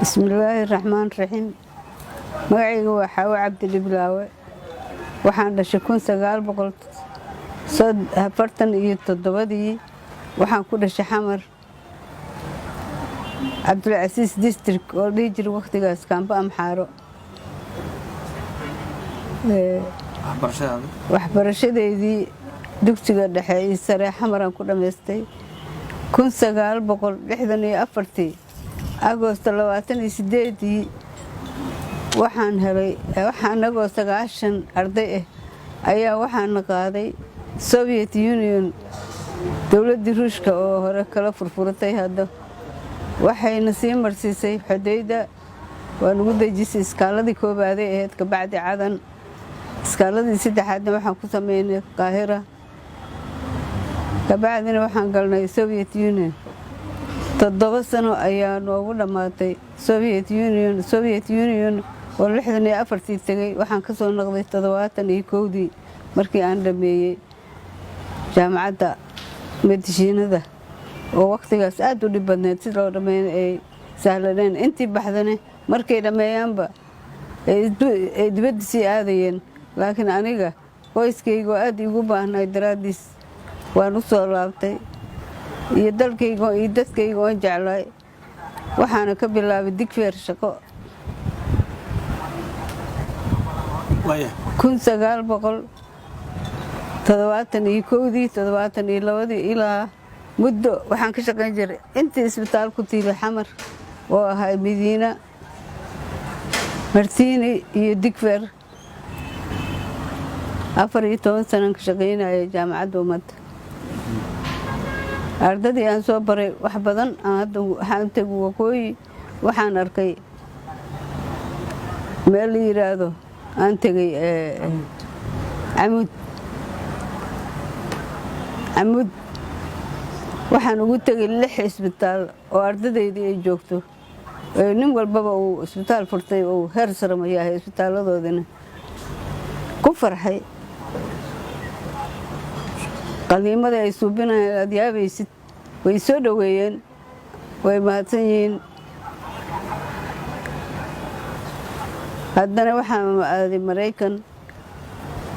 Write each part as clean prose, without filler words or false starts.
بسم الله الرحمن الرحيم magacaygu waa Xawa Cabdi Bilaawe waxaan dhashay 1947 waxaan ku dhashay Xamar Cabdulcasiis district oo dhijir waqtigaas kaamba Amxaaro waxbarashadeedii dugsiga dhexe ee sare Xamaran ku dhameystay 1964 Agosto 28 waxaan helay anagoo 9 arday ah ayaa waxaan qaaday Soviet Union dawladda Ruushka oo hore kala furfuratay hadda waxayna sii marsiisay xadayda waan ugu dejisay iskaaladii koobaad ee ka bacdi cadan iskaaladii saddexaadna waxaan ku sameynay Qaahira ka bacdina waxaan galnay Soviet Union 7 sano ayaa noogu dhamaatay Soviet Union oo 64 tagay waxaan ka soo noqday 71 markii aan dhameeyay jaamacadda medicine-da oo waqtigaas aad u dhib badneed si loo dhameeyo ay sahlaneen intii baxdane markay dhameeyaanba ay dibadda sii aadayeen laakiin aniga qoyskaygu aad igu baahnay daraadiis waan u soo laabtay iyo dalkaygu iyo dadkaygu aan jeclay waxaana ka bilaabay digfeer shaqo 1972 ilaa muddo waxaan ka shaqayn jiray intii isbitaal ku tiilay Xamar oo ahaa Madiina Martiini iyo Digfeer 14 sano ka shaqaynayay jaamacadda ummadda ardadii aan soo baray wax badan waxaan tagu waqooyi waxaan arkay meel la yiraahdo aan tagay Amud waxaan ugu tagay 6 isbitaal oo ardadeydii ay joogto nin walbaba uu isbitaal furtay oo heer sare ma yahay isbitaaladoodina ku farxay qaliimada ay suubinayaan adiyaabaysid way soo dhaweeyeen way mahadsan yihiin haddana waxaan aaday Mareykan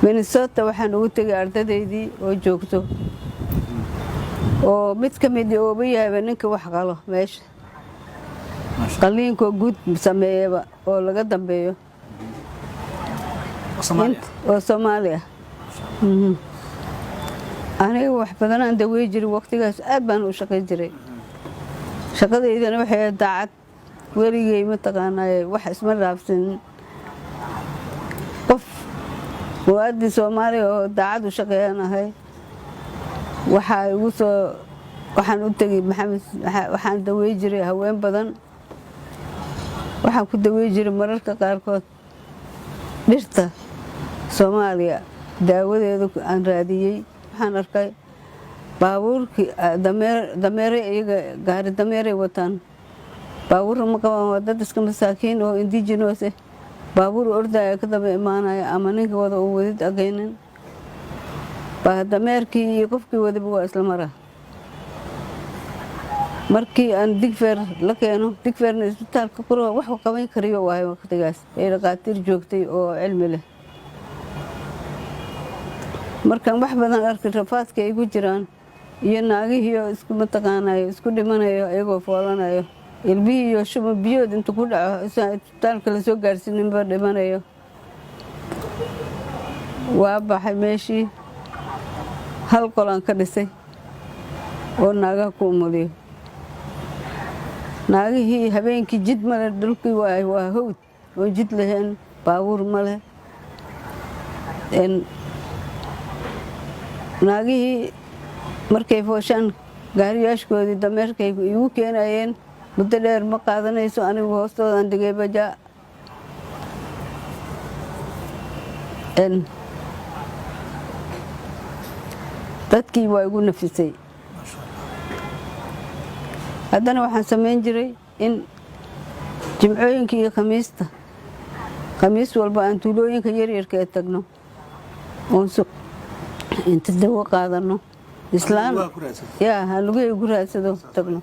Minnesota waxaan ugu tagay ardadeydii oo joogto oo mid ka mid ah oo yahay ninka wax qalo meesha qaliinko guud sameeyaba oo laga dambeeyo oo Soomaaliya aniga wax badan aan dawey jiray waqtigaas aad baan u shaqeyn jiray shaqadeydana waxay daacad weligay ma taqaanay wax isma raabsan qof waadi Soomaaliya oo daacad u shaqeeyanahay waxaan u tagay Maxamed waxaan dawey jiray haween badan waxaan ku dawey jiray mararka qaarkood dhirta Soomaaliya daawadeedu aan raadiyay waxaan arkay baabuurkii dameere iyaga gaari dameere wataan baabuur ma qabaan dad iska masaakiin oo indigenous ah baabuur ordaya ka daba imaanaya ama ninka wada uu wadid ageynin baa dameerkii iyo qofkii wadaba waa isla mara markii aan Digfeer la keeno Digfeerna isbitaalka qoro wax qaban kariyo waay waqtigaas ay dhaqaatiir joogtay oo cilmi leh markaan wax badan arkay rafaadka ay ku jiraan iyo naagihii isku mataqaanayo isku dhimanayo ayagoo foolanayo ilbihii iyo shuba biyood inta ku dhaco isbitaalka la soo gaarsiinba dhimanayo waa baxay meeshii hal qolaan ka dhisay oo naagaha ku umuliyo naagihii habeenkii jid male dhulkii waa hawd oo jid lahayn baabuur male naagihii markay fooshaan gaariyaashkoodii dameerkaygu igu keenayeen muddo dheer ma qaadanayso anigu hoostoodan dhigay bajaa dadkii waa igu nafisay haddana waxaan samayn jiray in jimcooyinka iyo khamiis walba aan tuulooyinka yaryarka ee tagno oon inta dawo qaadano islaan yaa halugay ugu raadsado tagno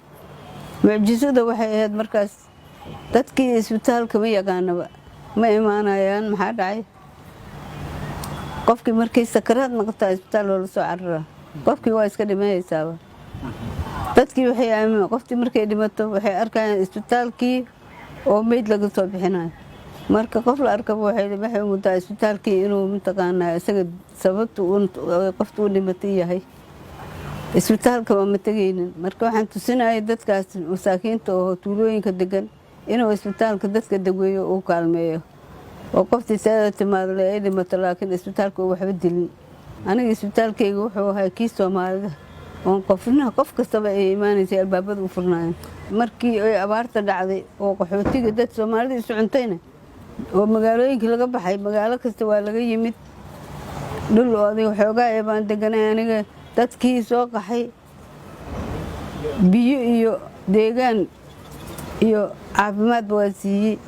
mucjisada waxay ahayd markaas dadkii isbitaalka ma yaqaanaba ma imaanayaan maxaa dhacay qofkii markay sakaraad noqotaa isbitaal loola soo cararaa qofkii waa iska dhimanaysaaba dadkii waxay aamineen qoftii markay dhimato waxay arkayaan isbitaalkii oo meyd laga soo bixinayo marka qof la arkaba waxay mudaa isbitaalkii inuu mataqaanaa isaga sababta qofta u dhimatay yahay isbitaalka waa ma tegaynin marka waxaan tusinayay dadkaas masaakiinta oo tuulooyinka degan inuu isbitaalka dadka daweeyo uu kaalmeeyo oo qoftii saada timaado le ay dhimato laakiin isbitaalka uu waxba dilin aniga isbitaalkayga wuxuu ahaa kii Soomaalida oo qof kastaba ay imaanaysay albaabada u furnaayeen markii ay abaarta dhacday oo qaxootiga dad Soomaalida isu cuntayna oo magaalooyinka laga baxay magaalo kasta waa laga yimid dhul oo adiga xoogaa ee baan deganay aniga dadkii soo qaxay biyo iyo deegaan iyo caafimaad waa siiyey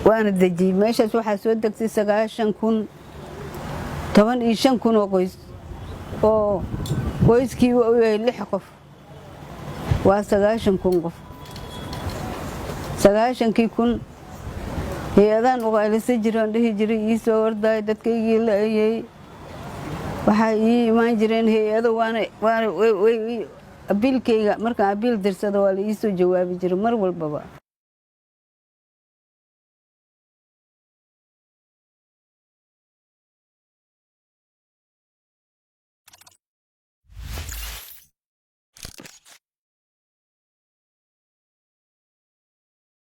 waana dejiyey meeshaas waxaa soo degtay 15,000 oo qoys oo qoyskii uu yahay 6 qof waa 90,000 qof 90,000 hay-adaan u qaylisa jiraan dhihi jiray ii soo wardaay dadkaygii la ayay waxaa ii imaan jireen hay-ado waana abiilkayga markaan abiil dirsado waa la ii soo jawaabi jiray mar walbaba